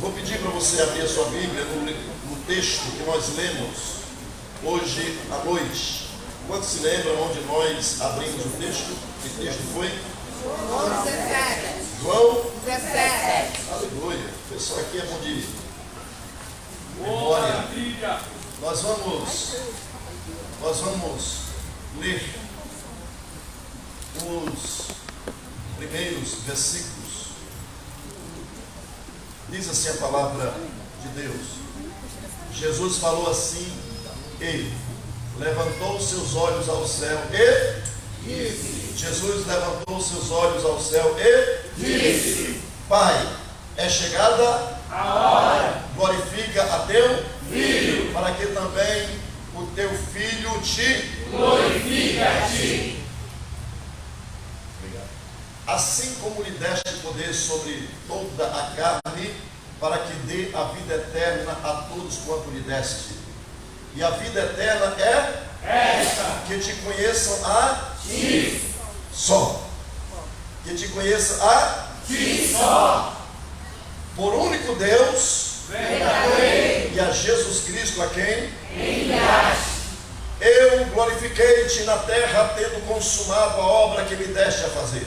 vou pedir para você abrir a sua Bíblia no texto que nós lemos hoje à noite. Quantos se lembram onde nós abrimos o texto? Que texto foi? João 17. João 17. Aleluia. O pessoal aqui é bom de memória. Nós vamos ler os primeiros versículos. Diz assim a palavra de Deus. Jesus falou assim, e levantou seus olhos ao céu e disse. Jesus levantou seus olhos ao céu e disse: Pai, é chegada a hora. Glorifica a teu Filho, para que também o teu Filho te glorifique a ti. Assim como lhe deste poder sobre toda a carne, para que dê a vida eterna a todos quanto lhe deste. E a vida eterna é esta: que te conheçam a ti só. Que te conheça a ti só. Por único Deus verdadeiro, e a Jesus Cristo a quem enviaste. Eu glorifiquei-te na terra, tendo consumado a obra que me deste a fazer.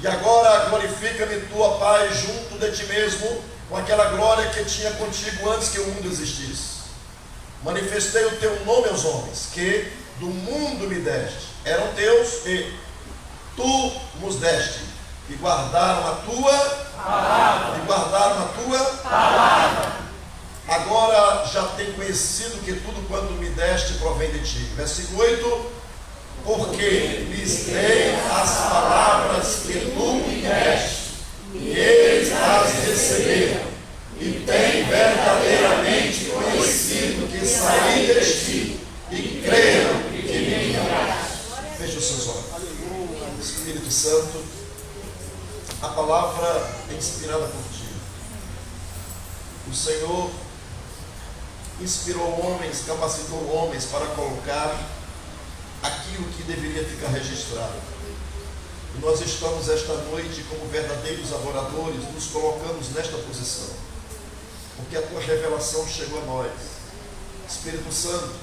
E agora glorifica-me tua Pai junto de ti mesmo, com aquela glória que tinha contigo antes que o mundo existisse. Manifestei o teu nome aos homens, que do mundo me deste. Eram teus e tu nos deste. E guardaram a tua palavra. Agora já tenho conhecido que tudo quanto me deste provém de ti. Versículo 8. Porque lhes dei as palavras que tu me deste, e eles as receberam, e têm verdadeiramente conhecido que saí de ti, e creram que me enviaste. Feche os seus olhos. Espírito Santo, a palavra é inspirada por ti. O Senhor inspirou homens, capacitou homens para colocar aquilo que deveria ficar registrado. E nós estamos esta noite como verdadeiros adoradores, nos colocamos nesta posição, porque a tua revelação chegou a nós. Espírito Santo,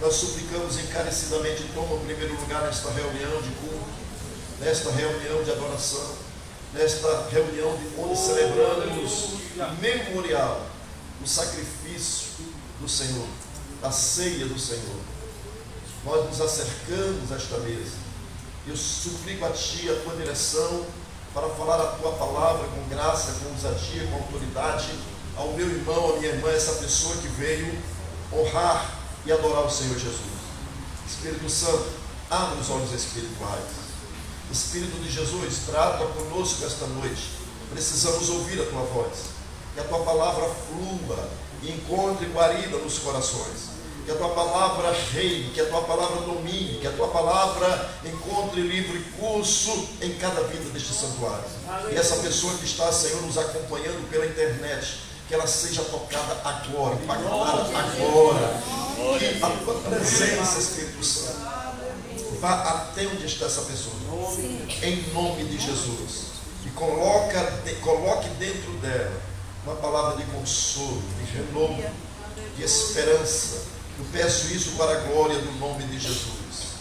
nós suplicamos encarecidamente, toma o primeiro lugar nesta reunião de culto, nesta reunião de adoração, nesta reunião onde celebramos o memorial, o sacrifício do Senhor, a ceia do Senhor. Nós nos acercamos a esta mesa. Eu suplico a Ti a Tua direção para falar a Tua palavra com graça, com ousadia, com autoridade ao meu irmão, à minha irmã, essa pessoa que veio honrar e adorar o Senhor Jesus. Espírito Santo, abre os olhos espirituais. Espírito de Jesus, trata conosco esta noite. Precisamos ouvir a Tua voz. Que a Tua palavra flua e encontre guarida nos corações. Que a tua palavra reine, que a tua palavra domine, que a tua palavra encontre livre curso em cada vida deste santuário. E essa pessoa que está, Senhor, nos acompanhando pela internet, que ela seja tocada agora, impactada agora. Que a tua presença, Espírito Santo, vá até onde está essa pessoa. Em nome de Jesus. E coloque dentro dela uma palavra de consolo, de renovo, de esperança. Eu peço isso para a glória do nome de Jesus.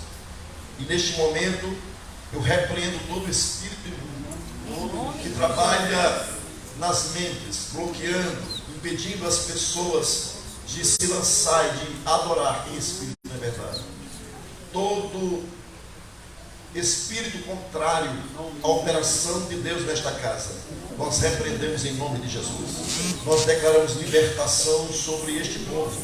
E neste momento, eu repreendo todo espírito imundo que trabalha nas mentes, bloqueando, impedindo as pessoas de se lançar e de adorar em espírito e na verdade. Todo espírito contrário à operação de Deus nesta casa, nós repreendemos em nome de Jesus. Nós declaramos libertação sobre este povo.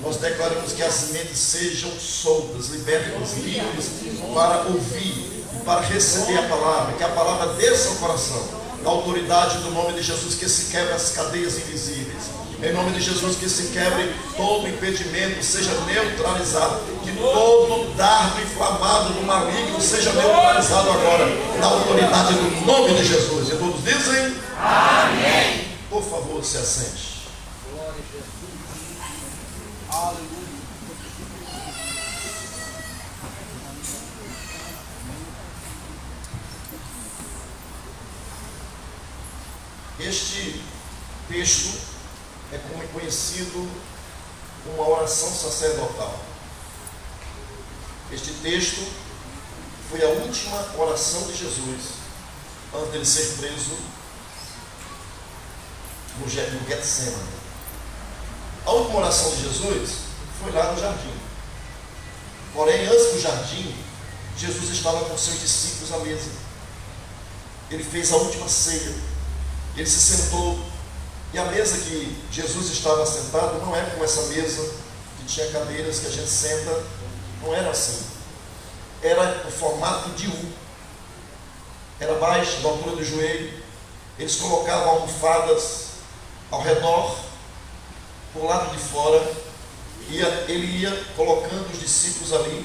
Nós declaramos que as mentes sejam soltas, libertas, livres para ouvir e para receber a palavra, que a palavra desça ao coração, na autoridade do nome de Jesus, que se quebre as cadeias invisíveis. Em nome de Jesus, que se quebre todo impedimento, seja neutralizado, que todo dardo inflamado do maligno seja neutralizado agora, na autoridade do nome de Jesus. E todos dizem amém. Por favor, se assente. Aleluia. Este texto é como é conhecido uma oração sacerdotal. Este texto foi a última oração de Jesus antes de ele ser preso no Getsemane. A última oração de Jesus foi lá no jardim. Porém, antes do jardim, Jesus estava com seus discípulos à mesa. Ele fez a última ceia. Ele se sentou. E a mesa que Jesus estava sentado não é como essa mesa que tinha cadeiras que a gente senta. Não era assim. Era o formato de U. Era baixo, da altura do joelho. Eles colocavam almofadas ao redor, por lado de fora. Ele ia colocando os discípulos ali.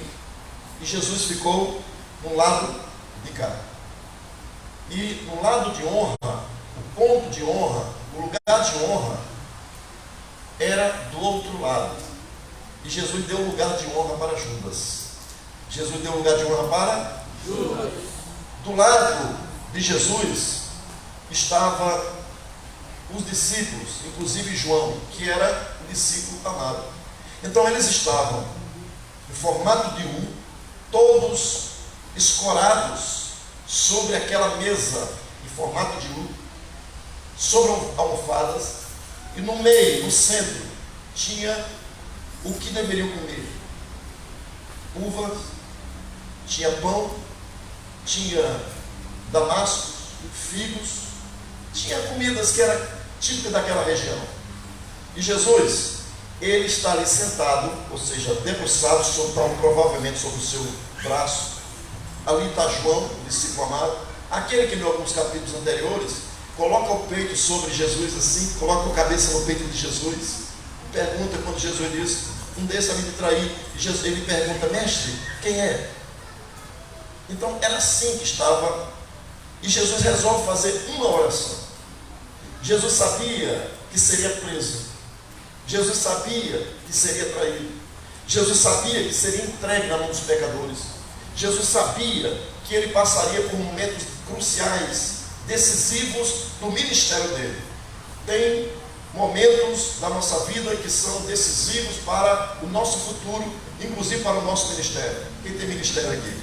E Jesus ficou no lado de cá. E no lado de honra, o ponto de honra, o lugar de honra, era do outro lado. E Jesus deu lugar de honra para Judas. Jesus deu lugar de honra para Judas. Do lado de Jesus estavam os discípulos, inclusive João, que era o discípulo amado. Então eles estavam em formato de U, todos escorados sobre aquela mesa em formato de U, sobre almofadas, e no meio, no centro, tinha o que deveriam comer: uvas, tinha pão, tinha damascos, figos, tinha comidas que eram típicas daquela região. E Jesus, ele está ali sentado, ou seja, debruçado, provavelmente sobre o seu braço. Ali está João, o discípulo amado, aquele que em alguns capítulos anteriores coloca o peito sobre Jesus assim, coloca a cabeça no peito de Jesus. Pergunta quando Jesus diz: um desses vai me trair. E ele pergunta: mestre, quem é? Então era assim que estava. E Jesus resolve fazer uma oração. Jesus sabia que seria preso. Jesus sabia que seria traído. Jesus sabia que seria entregue na mão dos pecadores. Jesus sabia que ele passaria por momentos cruciais, decisivos do ministério dele. Tem momentos da nossa vida que são decisivos para o nosso futuro, inclusive para o nosso ministério. Quem tem ministério aqui?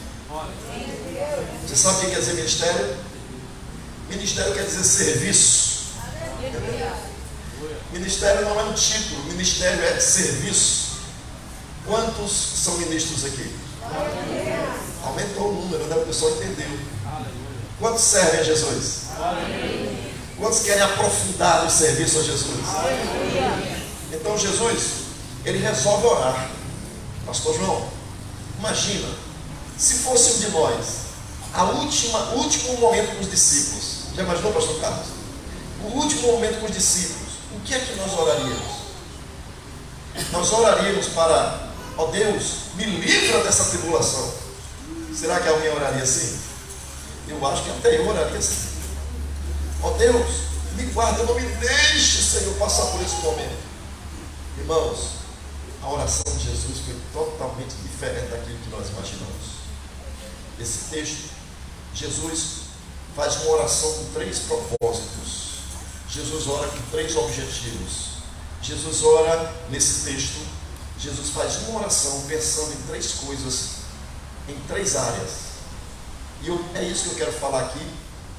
Você sabe o que quer dizer ministério? Ministério quer dizer serviço. Ministério não é um título, ministério é serviço. Quantos são ministros aqui? Aumentou o número, né? O pessoal entendeu. Quantos servem a Jesus? Quantos querem aprofundar o serviço a Jesus? Então Jesus, ele resolve orar. Pastor João, imagina, se fosse um de nós, o último momento com os discípulos. Já imaginou, pastor Carlos? O último momento com os discípulos, o que é que nós oraríamos? Nós oraríamos para: ó Deus, me livra dessa tribulação. Será que alguém oraria assim? Eu acho que até eu oraria assim. Ó Deus, me guarda, não me deixe, Senhor, passar por esse momento. Irmãos, a oração de Jesus foi totalmente diferente daquilo que nós imaginamos. Esse texto, Jesus faz uma oração com 3 propósitos. Jesus ora com 3 objetivos. Jesus ora nesse texto. Jesus faz uma oração pensando em 3 coisas, em 3 áreas. E é isso que eu quero falar aqui,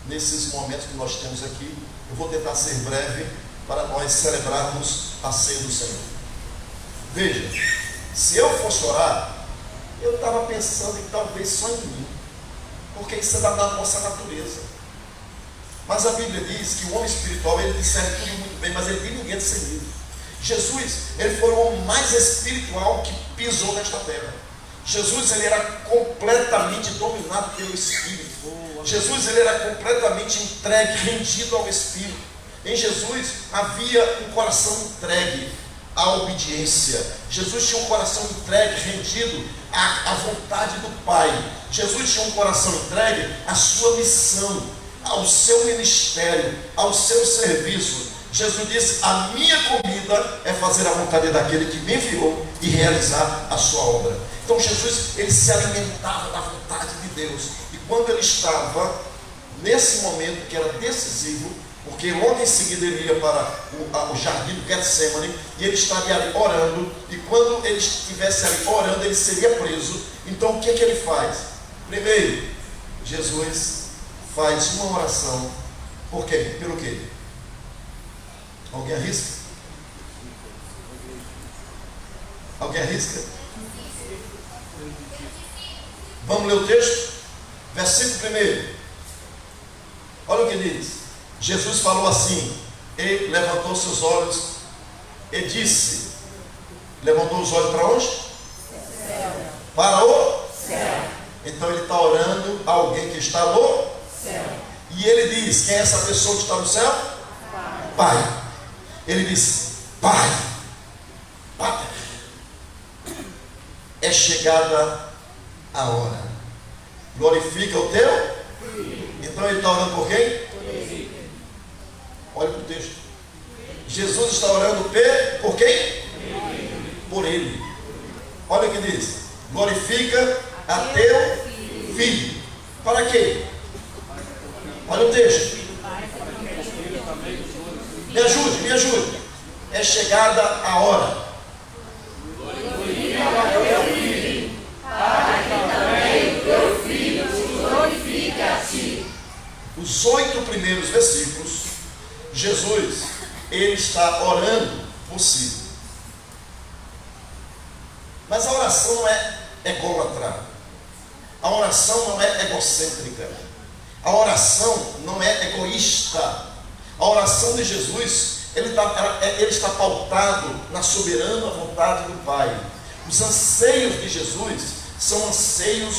nesses momentos que nós temos aqui. Eu vou tentar ser breve para nós celebrarmos a ceia do Senhor. Veja, se eu fosse orar, eu estava pensando em talvez só em mim, porque isso é da nossa natureza. Mas a Bíblia diz que o homem espiritual, ele discerne tudo muito bem, mas ele tem ninguém discernido. Jesus, ele foi o homem mais espiritual que pisou nesta terra. Jesus, ele era completamente dominado pelo Espírito. Jesus, ele era completamente entregue, rendido ao Espírito. Em Jesus havia um coração entregue à obediência. Jesus tinha um coração entregue, rendido à vontade do Pai. Jesus tinha um coração entregue à sua missão, ao seu ministério, ao seu serviço. Jesus disse: a minha comida é fazer a vontade daquele que me enviou e realizar a sua obra. Então Jesus, ele se alimentava da vontade de Deus. E quando ele estava nesse momento que era decisivo, Porque logo em seguida ele ia para o jardim do Getsemane e ele estaria ali orando, e quando ele estivesse ali orando, ele seria preso. Então o que é que ele faz? Primeiro, Jesus faz uma oração. Por quê? Pelo quê? Alguém arrisca? Alguém arrisca? Vamos ler o texto? Versículo 1. Olha o que diz. Jesus falou assim, e levantou seus olhos e disse, levantou os olhos para onde? Céu. Para o Céu. Então ele está orando a alguém que está no Céu. E ele diz, quem é essa pessoa que está no céu? Pai. Ele diz, Pai, Pai, é chegada a hora, glorifica o teu. Então ele está orando por quem? Olha para o texto. Jesus está orando por quem? Por ele. Olha o que diz. Glorifica a teu filho. Para quê? Olha o texto. Me ajude, me ajude. É chegada a hora. Glorifica a teu filho, para que também o teu filho te glorifique a ti. Os 8 primeiros versículos, Jesus, ele está orando por si. Mas a oração não é ególatra. A oração não é egocêntrica. A oração não é egoísta. A oração de Jesus, ele está pautado na soberana vontade do Pai. Os anseios de Jesus são anseios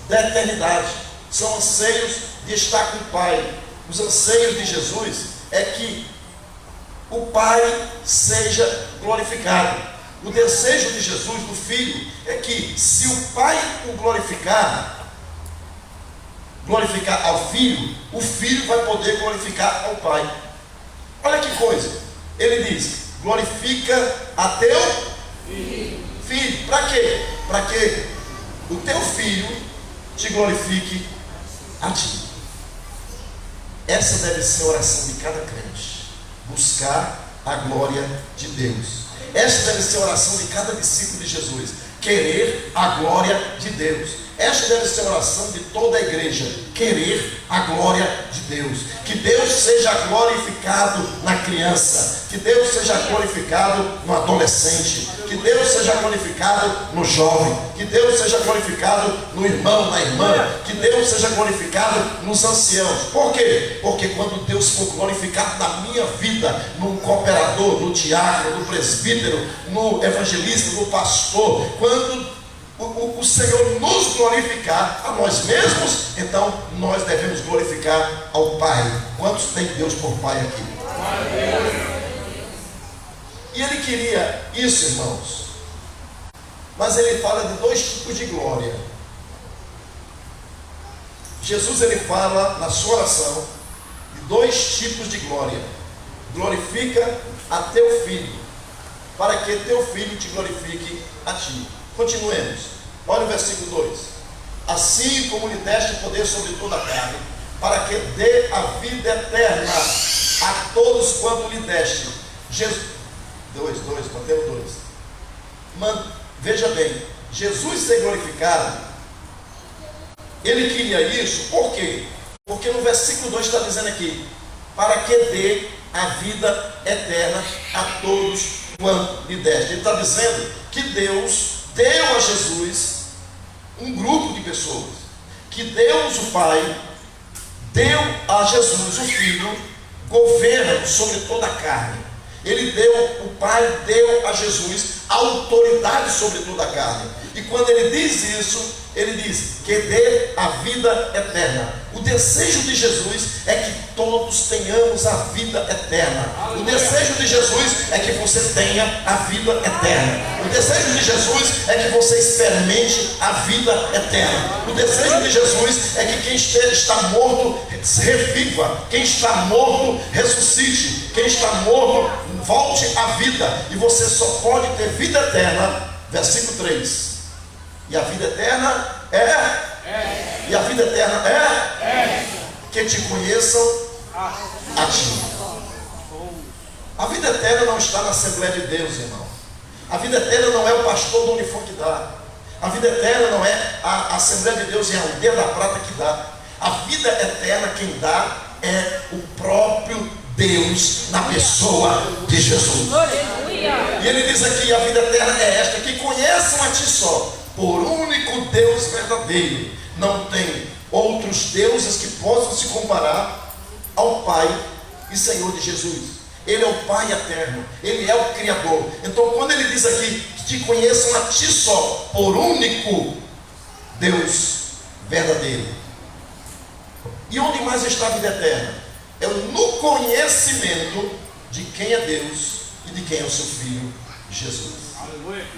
da eternidade. São anseios de estar com o Pai. Os anseios de Jesus é que o Pai seja glorificado. O desejo de Jesus, do Filho, é que se o Pai o glorificar ao Filho, o Filho vai poder glorificar ao Pai. Olha que coisa. Ele diz, glorifica a teu filho. Para quê? Para que o teu filho te glorifique a ti. Essa deve ser a oração de cada crente. Buscar a glória de Deus. Essa deve ser a oração de cada discípulo de Jesus. Querer a glória de Deus. Esta deve ser a oração de toda a igreja. Querer a glória de Deus. Que Deus seja glorificado na criança. Que Deus seja glorificado no adolescente. Que Deus seja glorificado no jovem. Que Deus seja glorificado no irmão, na irmã. Que Deus seja glorificado nos anciãos. Por quê? Porque quando Deus for glorificado na minha vida, no cooperador, no diácono, no presbítero, no evangelista, no pastor, quando o Senhor nos glorificar a nós mesmos, então nós devemos glorificar ao Pai. Quantos tem Deus por Pai aqui? E ele queria isso, irmãos. Mas ele fala de 2 tipos de glória. Jesus, ele fala na sua oração de 2 tipos de glória. Glorifica a teu filho, para que teu filho te glorifique a ti. Continuemos. Olha o versículo 2. Assim como lhe deste poder sobre toda a carne, para que dê a vida eterna a todos quanto lhe deste. Jesus. 2, mantemos 2. Veja bem, Jesus ser glorificado, ele queria isso, por quê? Porque no versículo 2 está dizendo aqui, para que dê a vida eterna a todos quanto lhe deste. Ele está dizendo que Deus deu a Jesus um grupo de pessoas, que Deus o Pai deu a Jesus o Filho governo sobre toda a carne. O Pai deu a Jesus autoridade sobre toda a carne. E quando ele diz isso, ele diz que dê a vida eterna. O desejo de Jesus é que todos tenhamos a vida eterna. O desejo de Jesus é que você tenha a vida eterna. O desejo de Jesus é que você experimente a vida eterna. O desejo de Jesus é que quem está morto reviva, quem está morto ressuscite, quem está morto volte à vida. E você só pode ter vida eterna. Versículo 3. E a vida eterna E a vida eterna que te conheçam a ti. A vida eterna não está na Assembleia de Deus, irmão. A vida eterna não é o pastor do uniforme que dá. A vida eterna não é a Assembleia de Deus em Aldeia da Prata que dá. A vida eterna quem dá é o próprio Deus na pessoa de Jesus. E ele diz aqui: a vida eterna é esta, que conheçam a ti só, por único Deus verdadeiro. Não tem outros deuses que possam se comparar ao Pai e Senhor de Jesus. Ele é o Pai eterno, Ele é o Criador. Então quando ele diz aqui que te conheçam a ti só, por único Deus verdadeiro. E onde mais está a vida eterna? É no conhecimento de quem é Deus e de quem é o seu Filho Jesus.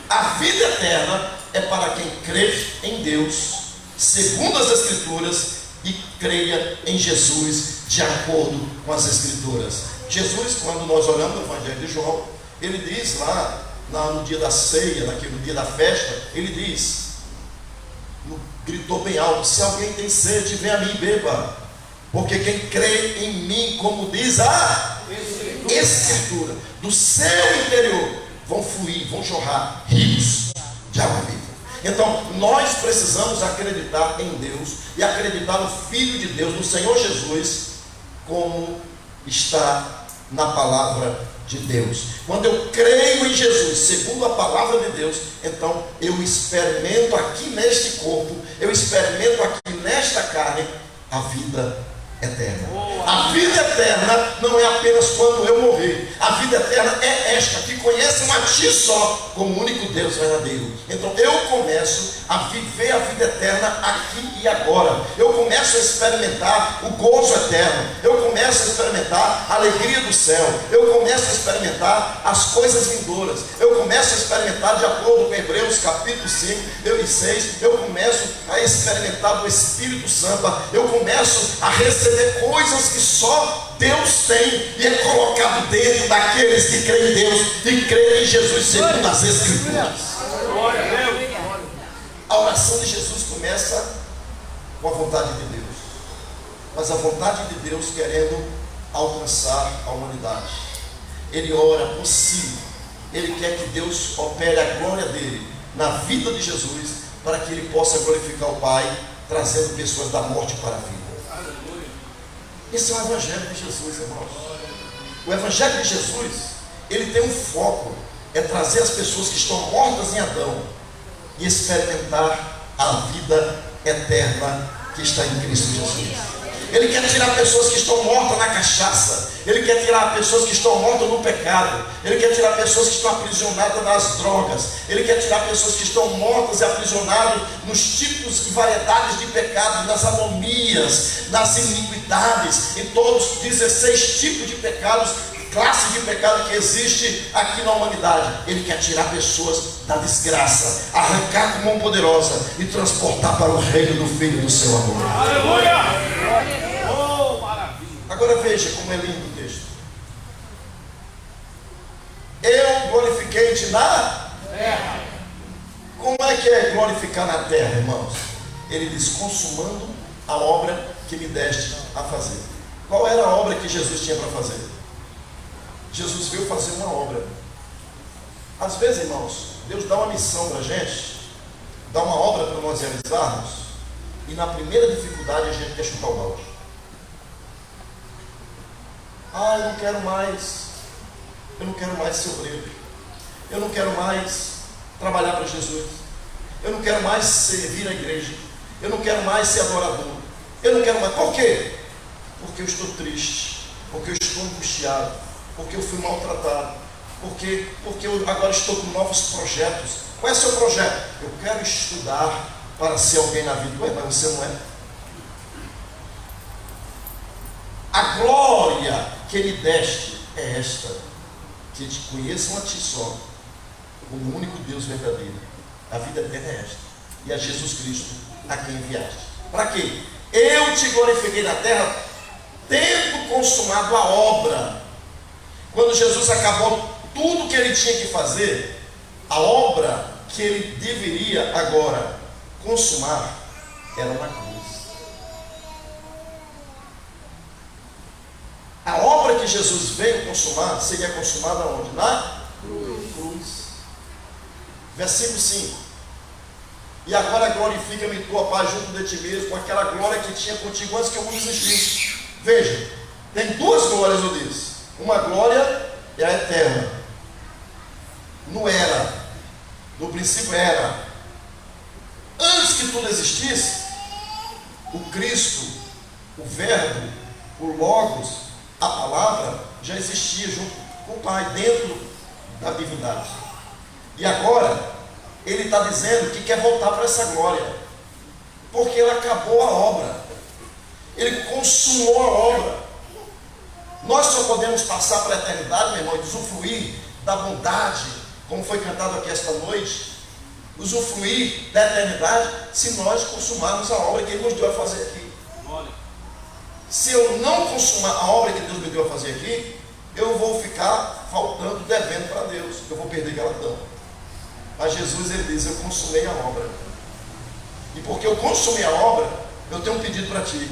A vida eterna é para quem crê em Deus segundo as Escrituras e creia em Jesus de acordo com as Escrituras. Jesus, quando nós olhamos no Evangelho de João, ele diz lá no dia da ceia, no dia da festa, ele diz, gritou bem alto: se alguém tem sede, vem a mim e beba, porque quem crê em mim, como diz a Escritura, do seu interior vão fluir, vão jorrar rios de água viva. Então nós precisamos acreditar em Deus e acreditar no Filho de Deus, no Senhor Jesus, como está na palavra de Deus. Quando eu creio em Jesus segundo a palavra de Deus, então eu experimento aqui neste corpo, eu experimento aqui nesta carne a vida eterna. A vida eterna não é apenas quando eu morrer. A vida eterna é esta, que conheçam a ti só como único Deus verdadeiro. Então eu começo a viver a vida eterna aqui e agora. Eu começo a experimentar o gozo eterno. Eu começo a experimentar a alegria do céu. Eu começo a experimentar as coisas vindouras. Eu começo a experimentar, de acordo com Hebreus capítulo 5 e 6, eu começo a experimentar do Espírito Santo. Eu começo a receber coisas que só Deus tem e é colocado dentro daqueles que creem em Deus e creem em Jesus segundo as Escrituras. A oração de Jesus começa com a vontade de Deus, mas a vontade de Deus querendo alcançar a humanidade. Ele ora por si, ele quer que Deus opere a glória dele na vida de Jesus, para que ele possa glorificar o Pai, trazendo pessoas da morte para a vida. Esse é o Evangelho de Jesus, irmãos. O Evangelho de Jesus, ele tem um foco, é trazer as pessoas que estão mortas em Adão e experimentar a vida eterna que está em Cristo Jesus. Ele quer tirar pessoas que estão mortas na cachaça. Ele quer tirar pessoas que estão mortas no pecado. Ele quer tirar pessoas que estão aprisionadas nas drogas. Ele quer tirar pessoas que estão mortas e aprisionadas nos tipos e variedades de pecados, nas anomias, nas iniquidades, em todos os 16 tipos de pecados, classe de pecado que existe aqui na humanidade. Ele quer tirar pessoas da desgraça, arrancar com mão poderosa e transportar para o reino do Filho do seu amor. Aleluia! Oh, maravilha! Agora veja como é lindo o texto. Eu glorifiquei-te na terra. Como é que é glorificar na terra, irmãos? Ele diz: consumando a obra que me deste a fazer. Qual era a obra que Jesus tinha para fazer? Jesus veio fazer uma obra. Às vezes, irmãos, Deus dá uma missão para a gente, dá uma obra para nós realizarmos, e na primeira dificuldade a gente quer chutar o balde. Eu não quero mais ser obreiro, eu não quero mais trabalhar para Jesus, eu não quero mais servir a igreja, eu não quero mais ser adorador, eu não quero mais. Por quê? Porque eu estou triste, porque eu estou angustiado, porque eu fui maltratado, porque eu agora estou com novos projetos. Qual é o seu projeto? Eu quero estudar para ser alguém na vida. Ué, mas você não é? A glória que me deste é esta, que te conheçam a ti só, como o único Deus verdadeiro. A vida eterna é esta, e a Jesus Cristo a quem enviaste. Para quê? Eu te glorifiquei na terra, tendo consumado a obra. Quando Jesus acabou tudo que ele tinha que fazer, a obra que ele deveria agora consumar era na cruz. A obra que Jesus veio consumar seria consumada onde? Na cruz. Versículo 5. E agora glorifica-me tua paz junto de ti mesmo, com aquela glória que tinha contigo antes que o mundo existisse. Veja, tem duas glórias, eu disse. Uma glória é a eterna. No era, no princípio era. Antes que tudo existisse, o Cristo, o Verbo, o Logos, a palavra já existia junto com o Pai, dentro da divindade. E agora, ele está dizendo que quer voltar para essa glória, porque ele acabou a obra, ele consumou a obra. Nós só podemos passar para a eternidade, meu irmão, e usufruir da bondade, como foi cantado aqui esta noite, usufruir da eternidade, se nós consumarmos a obra que ele nos deu a fazer aqui. Se eu não consumar a obra que Deus me deu a fazer aqui, eu vou ficar faltando, devendo para Deus, eu vou perder galardão. Mas Jesus, ele diz, eu consumei a obra. E porque eu consumei a obra, eu tenho um pedido para ti.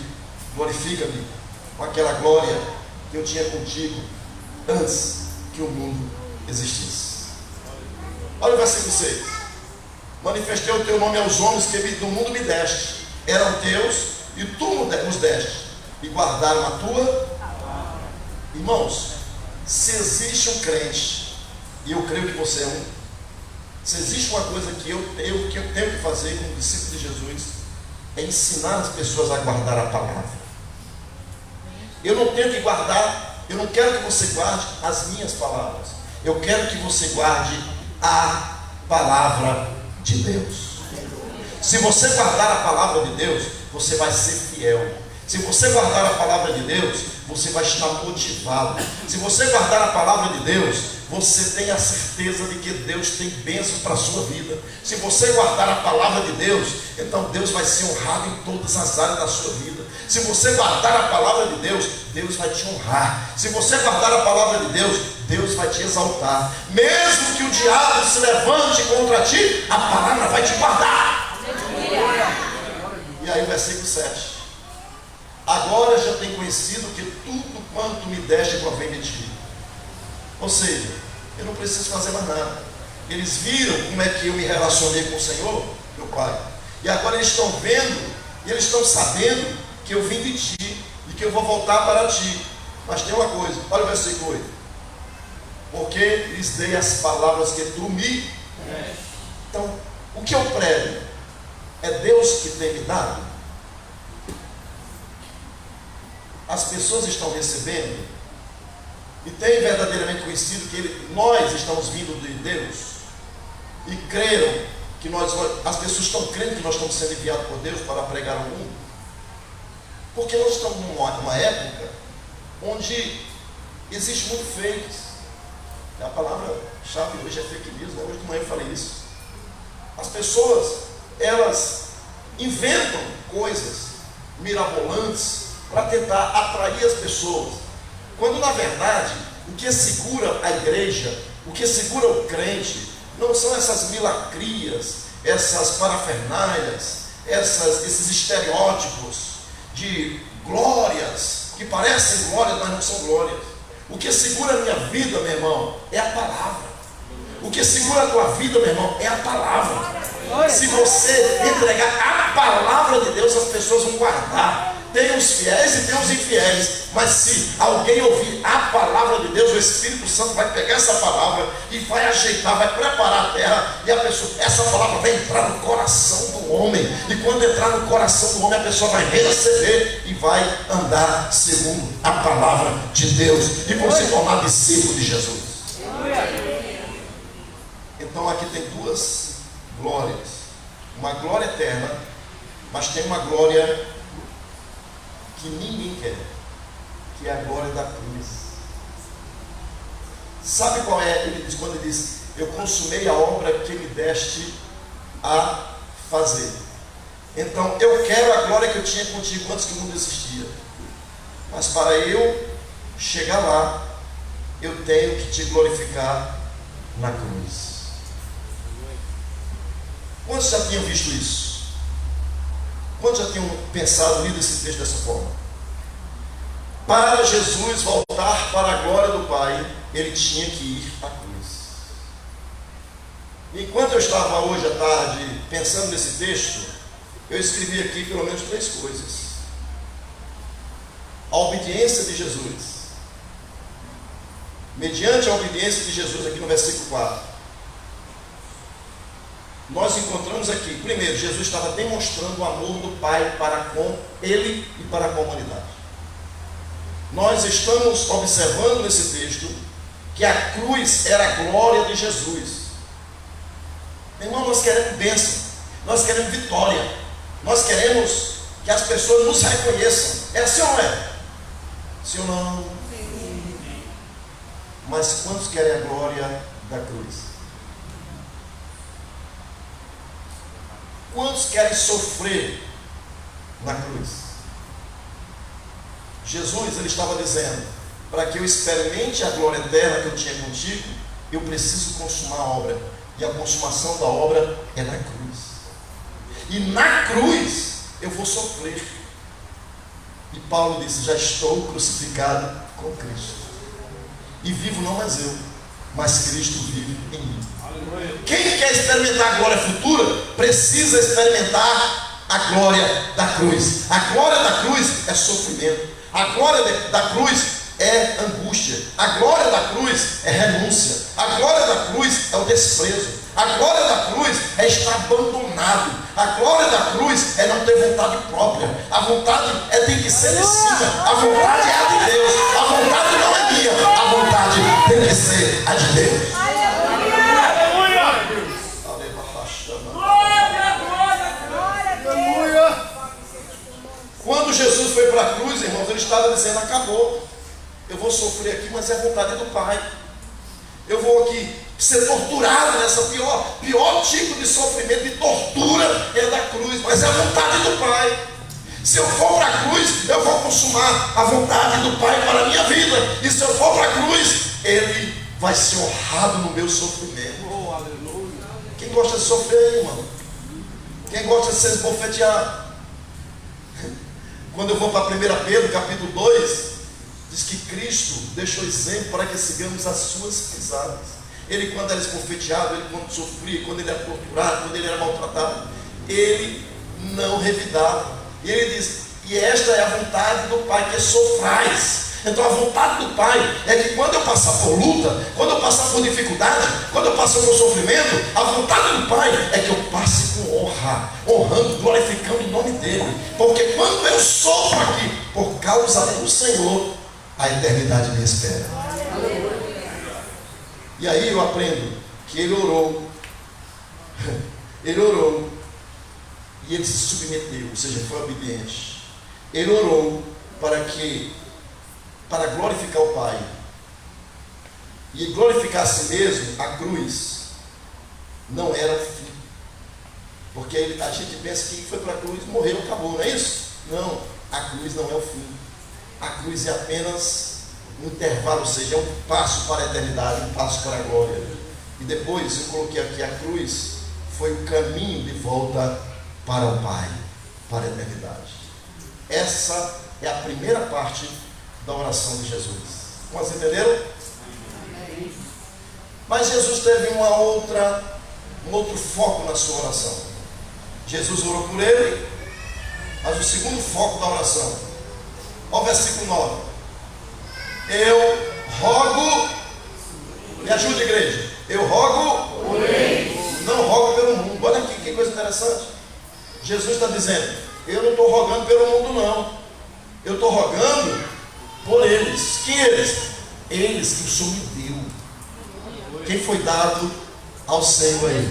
Glorifica-me com aquela glória que eu tinha contigo antes que o mundo existisse. Olha o versículo 6. Manifestei o teu nome aos homens que do mundo me deste. Eram teus e tu nos deste. E guardaram a tua. Irmãos, se existe um crente, e eu creio que você é um, se existe uma coisa que eu tenho que fazer como discípulo de Jesus, é ensinar as pessoas a guardar a palavra. Eu não tenho que guardar, eu não quero que você guarde as minhas palavras, eu quero que você guarde a palavra de Deus. Se você guardar a palavra de Deus, você vai ser fiel. Se você guardar a palavra de Deus, você vai estar motivado. Se você guardar a palavra de Deus, você tem a certeza de que Deus tem bênção para a sua vida. Se você guardar a palavra de Deus, então Deus vai ser honrado em todas as áreas da sua vida. Se você guardar a palavra de Deus, Deus vai te honrar. Se você guardar a palavra de Deus, Deus vai te exaltar. Mesmo que o diabo se levante contra ti, a palavra vai te guardar. E aí o versículo 7. Agora já tenho conhecido que tudo quanto me deste provém de ti. Ou seja, eu não preciso fazer mais nada. Eles viram como é que eu me relacionei com o Senhor, meu Pai. E agora eles estão vendo, e eles estão sabendo que eu vim de ti, e que eu vou voltar para ti. Mas tem uma coisa, olha o versículo 8. Porque lhes dei as palavras que tu me... Então, o que eu prego? É Deus que tem me dado? As pessoas estão recebendo e têm verdadeiramente conhecido que nós estamos vindo de Deus e creram que as pessoas estão crendo que nós estamos sendo enviados por Deus para pregar ao mundo, porque nós estamos numa época onde existe muito fake. A palavra-chave hoje é fake news, né? Hoje de manhã eu falei isso. As pessoas, elas inventam coisas mirabolantes para tentar atrair as pessoas, quando na verdade o que segura a igreja, o que segura o crente, não são essas milacrias, essas parafernálias, esses estereótipos de glórias, que parecem glórias, mas não são glórias. O que segura a minha vida, meu irmão, é a palavra. O que segura a tua vida, meu irmão, é a palavra. Se você entregar a palavra de Deus, as pessoas vão guardar. Tem os fiéis e tem os infiéis, mas se alguém ouvir a palavra de Deus, o Espírito Santo vai pegar essa palavra e vai ajeitar, vai preparar a terra, e essa palavra vai entrar no coração do homem, e quando entrar no coração do homem, a pessoa vai receber e vai andar segundo a palavra de Deus, e vão se tornar discípulos de Jesus. Então aqui tem duas glórias, uma glória eterna, mas tem uma glória que ninguém quer, que é a glória da cruz. Sabe qual é? Ele diz, quando ele diz, eu consumei a obra que me deste a fazer. Então eu quero a glória que eu tinha contigo antes que o mundo existia, mas para eu chegar lá, eu tenho que te glorificar na cruz. Quantos já tinham visto isso? Quantos já tinham pensado, lido esse texto dessa forma? Para Jesus voltar para a glória do Pai, ele tinha que ir à cruz. Enquanto eu estava hoje à tarde pensando nesse texto, eu escrevi aqui pelo menos 3 coisas. A obediência de Jesus. Mediante a obediência de Jesus, aqui no versículo 4, nós encontramos aqui, primeiro, Jesus estava demonstrando o amor do Pai para com ele e para com a humanidade. Nós estamos observando nesse texto que a cruz era a glória de Jesus. Meu irmão, nós queremos bênção, nós queremos vitória, nós queremos que as pessoas nos reconheçam. É assim ou não é? Sim ou não? Sim. Mas quantos querem a glória da cruz? Quantos querem sofrer na cruz? Jesus, ele estava dizendo, para que eu experimente a glória eterna que eu tinha contigo, eu preciso consumar a obra. E a consumação da obra é na cruz. E na cruz eu vou sofrer. E Paulo disse, já estou crucificado com Cristo. E vivo não mais eu, mas Cristo vive em mim. Quem quer experimentar a glória futura, precisa experimentar a glória da cruz. A glória da cruz é sofrimento. A glória da cruz é angústia. A glória da cruz é renúncia. A glória da cruz é o desprezo. A glória da cruz é estar abandonado. A glória da cruz é não ter vontade própria. A vontade tem que ser de cima. A vontade é a de Deus. A vontade não é minha. A vontade tem que ser a de Deus. Quando Jesus foi para a cruz, irmãos, ele estava dizendo, acabou. Eu vou sofrer aqui, mas é a vontade do Pai. Eu vou aqui ser torturado nessa pior tipo de sofrimento, de tortura, é da cruz, mas é a vontade do Pai. Se eu for para a cruz, eu vou consumar a vontade do Pai para a minha vida. E se eu for para a cruz, Ele vai ser honrado no meu sofrimento. Oh, aleluia. Quem gosta de sofrer, irmão? Quem gosta de ser esbofeteado? Quando eu vou para 1 Pedro, capítulo 2, diz que Cristo deixou exemplo para que sigamos as suas pisadas. Ele, quando era esbofeteado, ele quando sofria, quando ele era torturado, quando ele era maltratado, ele não revidava. E ele diz, e esta é a vontade do Pai, que sofrais. Então a vontade do Pai é que quando eu passar por luta, quando eu passar por dificuldade, quando eu passar por sofrimento, a vontade do Pai é que eu passe com honra, honrando, glorificando o nome dEle. Porque quando eu sofro aqui, por causa do Senhor, a eternidade me espera. E aí eu aprendo que ele orou, e ele se submeteu, ou seja, foi obediente. Ele orou para glorificar o Pai. E glorificar a si mesmo, a cruz não era o fim. Porque a gente pensa que foi para a cruz, morreu, acabou, não é isso? Não, a cruz não é o fim. A cruz é apenas um intervalo, ou seja, é um passo para a eternidade, um passo para a glória. E depois eu coloquei aqui, a cruz foi o caminho de volta para o Pai, para a eternidade. Essa é a primeira parte da oração de Jesus. Vocês entenderam? Mas Jesus teve um outro foco na sua oração. Jesus orou por ele, mas o segundo foco da oração, olha o versículo 9. Eu rogo, me ajude, igreja. Eu rogo por eles, não rogo pelo mundo. Olha aqui que coisa interessante. Jesus está dizendo, eu não estou rogando pelo mundo, não. Eu estou rogando por eles. Que eles? Eles que o Senhor me deu. Quem foi dado ao Senhor aí?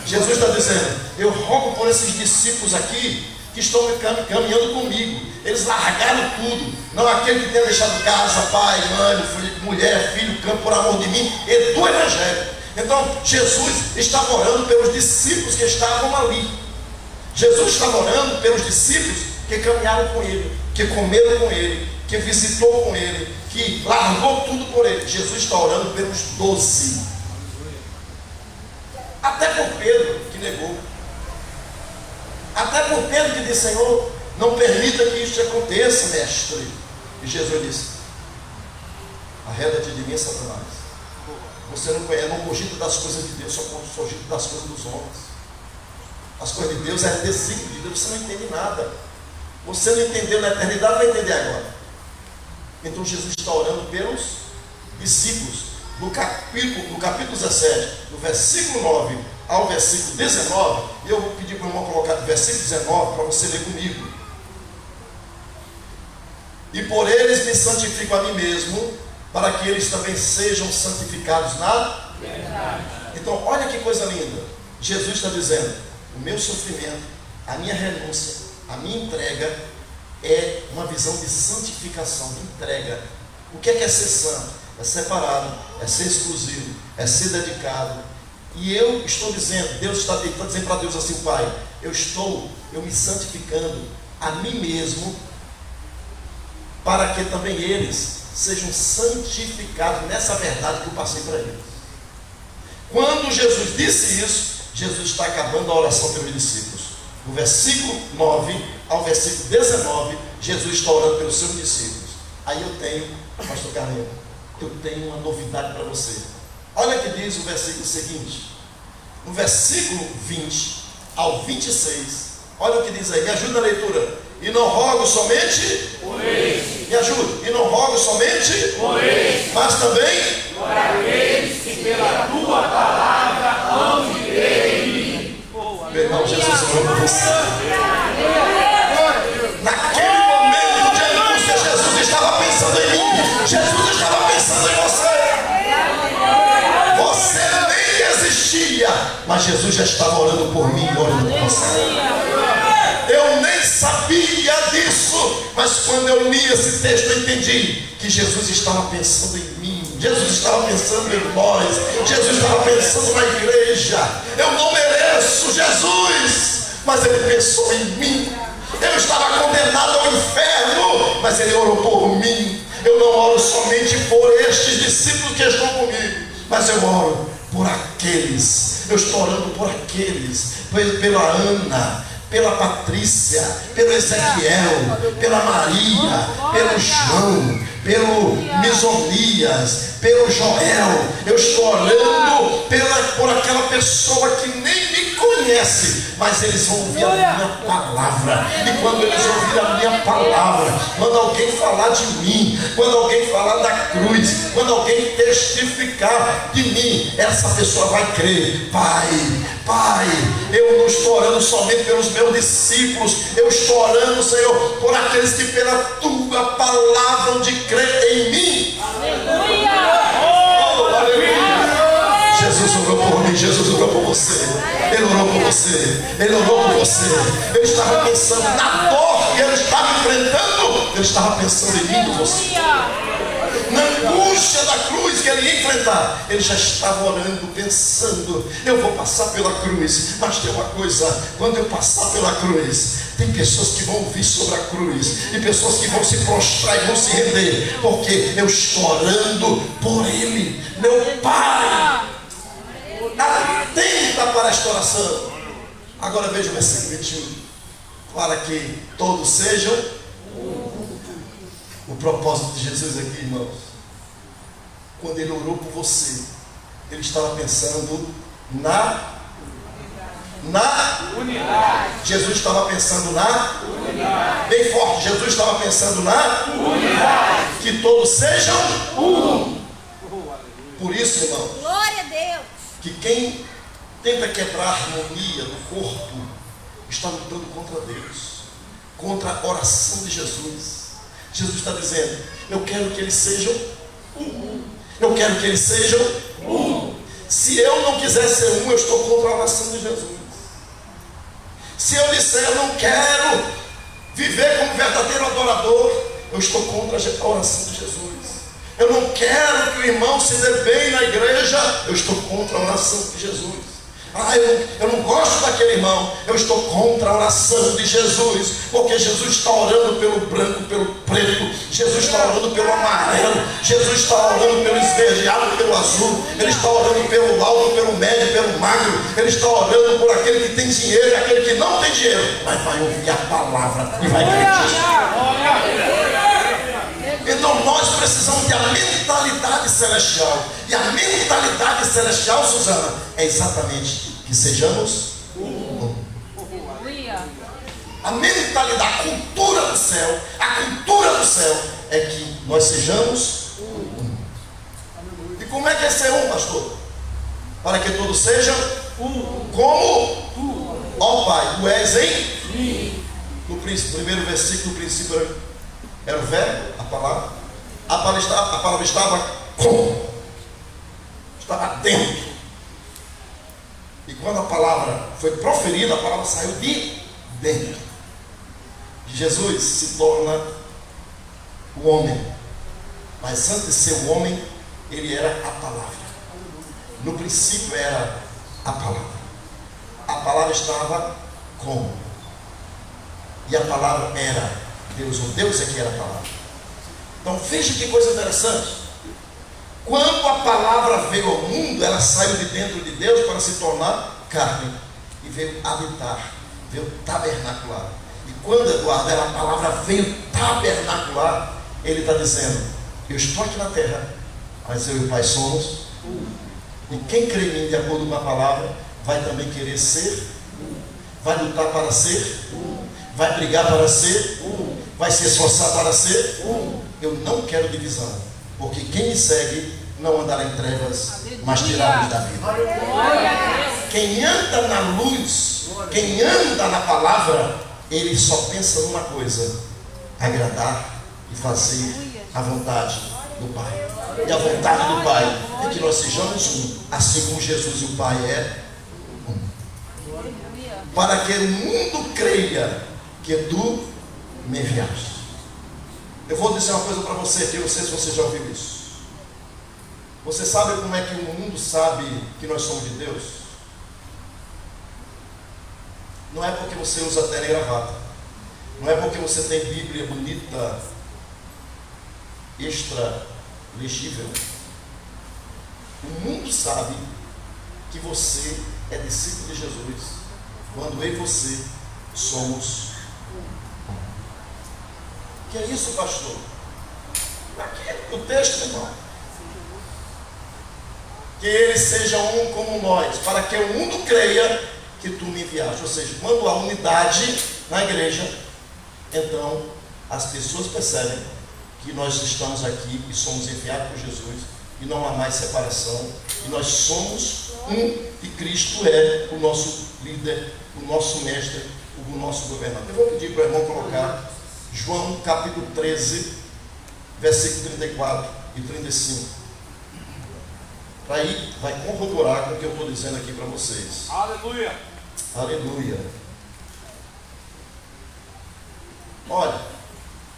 Jesus está dizendo, eu rogo por esses discípulos aqui que estão caminhando comigo. Eles largaram tudo. Não aquele que tenha deixado casa, pai, mãe, mulher, filho, campo por amor de mim e do Evangelho. Então Jesus estava orando pelos discípulos que estavam ali. Jesus estava orando pelos discípulos que caminharam com ele, que comeram com ele, que visitou com ele, que largou tudo por ele. Jesus está orando pelos 12. Até por Pedro que negou. Até por Pedro que disse, Senhor, Não permita que isso aconteça, mestre. E Jesus disse: arreda-te de mim, Satanás. Você não conhece, não cogita das coisas de Deus, só cogita das coisas dos homens. As coisas de Deus é desígnio de Deus, você não entende nada. Você não entendeu na eternidade, vai entender agora. Então Jesus está orando pelos discípulos. No capítulo 17, do versículo 9 ao versículo 19, eu vou pedir para o irmão colocar do versículo 19 para você ler comigo. E por eles me santifico a mim mesmo, para que eles também sejam santificados na verdade. Então, olha que coisa linda. Jesus está dizendo: o meu sofrimento, a minha renúncia, a minha entrega é uma visão de santificação, de entrega. O que é ser santo? É separado, é ser exclusivo, é ser dedicado. E eu estou dizendo, Deus está dizendo para Deus assim: Pai, eu me santificando a mim mesmo, para que também eles sejam santificados nessa verdade que eu passei para eles. Quando Jesus disse isso, Jesus está acabando a oração pelos discípulos. No versículo 9 ao versículo 19, Jesus está orando pelos seus discípulos. Aí eu tenho, pastor Carlinhos, eu tenho uma novidade para você. Olha o que diz o versículo seguinte. No versículo 20 ao 26, olha o que diz aí, me ajuda na leitura. E não rogo somente por eles. Me ajuda. E não rogo somente por eles, mas também para aqueles que pela tua palavra hão de crer em mim. Meu irmão, Jesus orou por você. Naquele momento de angústia, Jesus estava pensando em mim. Jesus estava pensando em você. Você nem existia, mas Jesus já estava orando por mim, orando por você. Eu nem sabia disso, mas quando eu li esse texto eu entendi que Jesus estava pensando em mim, Jesus estava pensando em nós, Jesus estava pensando na igreja. Eu não mereço Jesus, mas Ele pensou em mim. Eu estava condenado ao inferno, mas Ele orou por mim. Eu não oro somente por estes discípulos que estão comigo, mas eu oro por aqueles. Eu estou orando por aqueles, pela Ana, pela Patrícia, pelo Ezequiel, pela Maria, pelo João, pelo Misonias, pelo Joel. Eu estou orando por aquela pessoa que nem me conhece, mas eles vão ouvir a minha palavra. E quando eles ouvirem a minha palavra, quando alguém falar de mim, quando alguém falar da cruz, quando alguém testificar de mim, essa pessoa vai crer. Pai, eu não estou orando somente pelos meus discípulos, eu estou orando, Senhor, por aqueles que pela tua palavra hão de crer em mim. Aleluia! Oh, aleluia! Jesus orou por mim, Jesus orou por você. Ele orou por você, Ele orou por você. Ele estava pensando na dor que Ele estava enfrentando, Ele estava pensando em mim, por você. Na angústia da cruz que Ele ia enfrentar, Ele já estava orando, pensando: eu vou passar pela cruz, mas tem uma coisa, quando eu passar pela cruz, tem pessoas que vão ouvir sobre a cruz, e pessoas que vão se prostrar e vão se render, porque eu estou orando por Ele. Meu Pai, atenta para esta oração. Agora veja o versículo 21. Para que todos sejam o propósito de Jesus aqui, irmãos. Quando Ele orou por você, Ele estava pensando na unidade. Jesus estava pensando na unidade. Bem forte, Jesus estava pensando na unidade. Que todos sejam um. Por isso, irmãos, glória a Deus, que quem tenta quebrar a harmonia do corpo está lutando contra Deus, contra a oração de Jesus. Jesus está dizendo: eu quero que eles sejam um. Eu quero que eles sejam um. Se eu não quiser ser um, eu estou contra a oração de Jesus. Se eu disser eu não quero viver como verdadeiro adorador, eu estou contra a oração de Jesus. Eu não quero que o irmão se dê bem na igreja, eu estou contra a oração de Jesus. Eu não gosto daquele irmão, eu estou contra a oração de Jesus, porque Jesus está orando pelo branco, pelo preto, Jesus está orando pelo amarelo, Jesus está orando pelo esverdeado, pelo azul. Ele está orando pelo alto, pelo médio, pelo magro. Ele está orando por aquele que tem dinheiro e aquele que não tem dinheiro. Mas vai ouvir a palavra e vai acreditar. Então nós precisamos de a mentalidade celestial. E a mentalidade celestial, Suzana, é exatamente que sejamos um. A mentalidade, a cultura do céu, é que nós sejamos um. E como é que é ser um, pastor? Para que todos sejam como ó Pai, tu és em mim. No primeiro versículo, no princípio era o verbo, a palavra. A palavra estava como? Estava dentro. E quando a palavra foi proferida, a palavra saiu de dentro. Jesus se torna o homem. Mas antes de ser o homem, ele era a palavra. No princípio era a palavra. A palavra estava como? E a palavra era Deus. O Deus é que era a palavra. Então veja que coisa interessante. Quando a palavra veio ao mundo, ela saiu de dentro de Deus para se tornar carne. E veio habitar, veio tabernacular. E quando, Eduardo, a palavra veio tabernacular, ele está dizendo, eu estou aqui na terra, mas eu e o Pai somos um. E quem crê em mim de acordo com a palavra, vai também querer ser um. Vai lutar para ser um. Vai brigar para ser um. Vai se esforçar para ser um. Eu não quero divisão, porque quem me segue não andará em trevas, mas terá a luz da vida. Quem anda na luz, quem anda na palavra, ele só pensa numa coisa: agradar e fazer a vontade do Pai. E a vontade do Pai é que nós sejamos um, assim como Jesus e o Pai é um. Para que o mundo creia que tu me enviaste. Eu vou dizer uma coisa para você, que eu não sei se você já ouviu isso. Você sabe como é que o mundo sabe que nós somos de Deus? Não é porque você usa terno e gravata. Não é porque você tem Bíblia bonita, extra legível. O mundo sabe que você é discípulo de Jesus quando eu e você somos um. Que é isso, pastor? Aqui o texto, irmão. Que eles sejam um como nós, para que o mundo creia que tu me enviaste. Ou seja, quando há unidade na igreja, então as pessoas percebem que nós estamos aqui e somos enviados por Jesus, e não há mais separação, e nós somos um, e Cristo é o nosso líder, o nosso mestre, o nosso governante. Eu vou pedir para o irmão colocar João capítulo 13, versículo 34 e 35. Aí vai corroborar com o que eu estou dizendo aqui para vocês. Aleluia! Aleluia! Olha,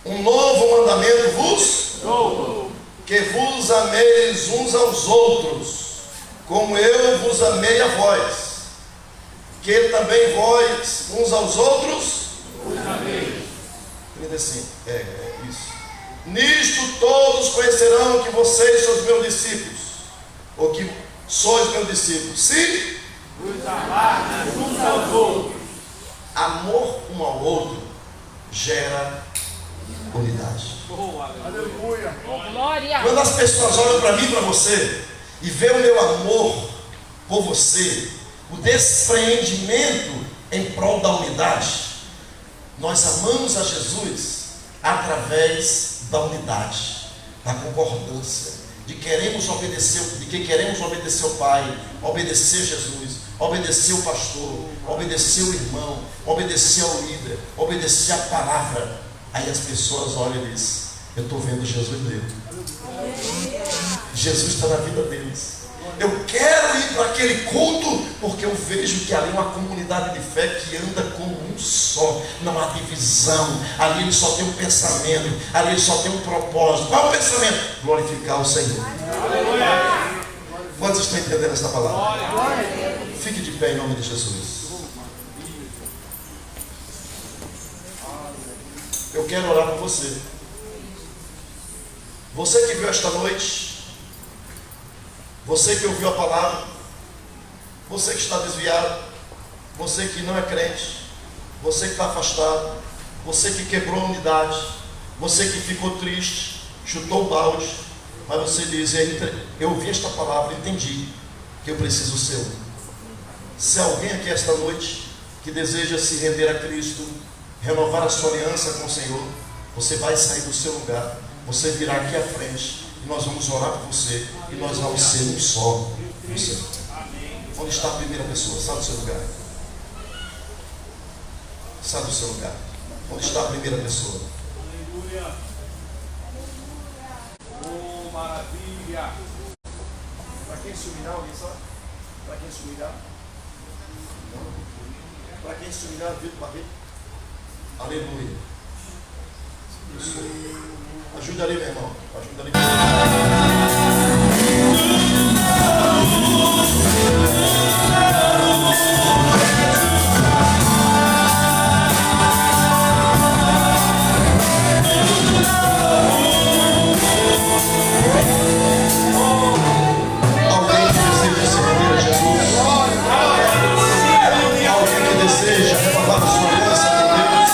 um novo mandamento vos dou, que vos ameis uns aos outros, como eu vos amei a vós, que também vós uns aos outros vos ameis. 35, isso. Nisto todos conhecerão que vocês são os meus discípulos, ou que sois meus discípulos, se vos amardes uns aos outros. Amor um ao outro gera unidade. Aleluia! Glória! Quando as pessoas olham para mim e para você e vê o meu amor por você, o despreendimento em prol da unidade, nós amamos a Jesus através da unidade, da concordância, de que queremos obedecer o Pai, obedecer Jesus, obedecer o pastor, obedecer o irmão, obedecer ao líder, obedecer a palavra. Aí as pessoas olham e dizem: eu estou vendo Jesus nele. Jesus está na vida deles. Eu quero ir para aquele culto porque eu vejo que ali é uma comunidade de fé que anda como um só. Não há divisão. Ali ele só tem um pensamento. Ali ele só tem um propósito. Qual é o pensamento? Glorificar o Senhor. Quantos estão entendendo essa palavra? Fique de pé em nome de Jesus. Eu quero orar por você. Você que viu esta noite, você que ouviu a palavra, você que está desviado, você que não é crente, você que está afastado, você que quebrou a unidade, você que ficou triste, chutou o balde, mas você diz: eu ouvi esta palavra, entendi que eu preciso ser um. Se alguém aqui esta noite que deseja se render a Cristo, renovar a sua aliança com o Senhor, você vai sair do seu lugar, você virá aqui à frente e nós vamos orar por você e nós vamos ser um só com você. Onde está a primeira pessoa? Sai do seu lugar. Sai do seu lugar. Onde está a primeira pessoa? Aleluia. Oh, maravilha. Para quem se humilhar, alguém sabe? Para quem se humilhar? Para quem se humilhar, Vitor Barreto. Aleluia. Isso. Ajuda ali, meu irmão. Ajuda ali. Alguém que deseja se render a Jesus? Alguém que deseja renovar a sua aliança com Deus?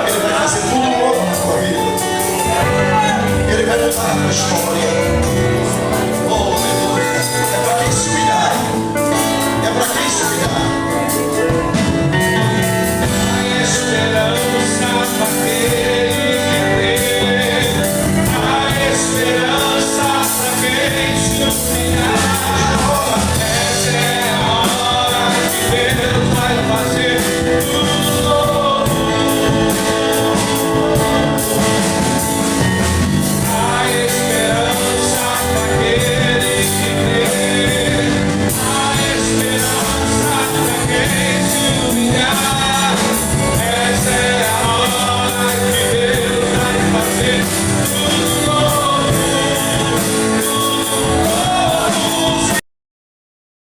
Ele vai fazer tudo novo na sua vida. Ele vai mudar a sua história.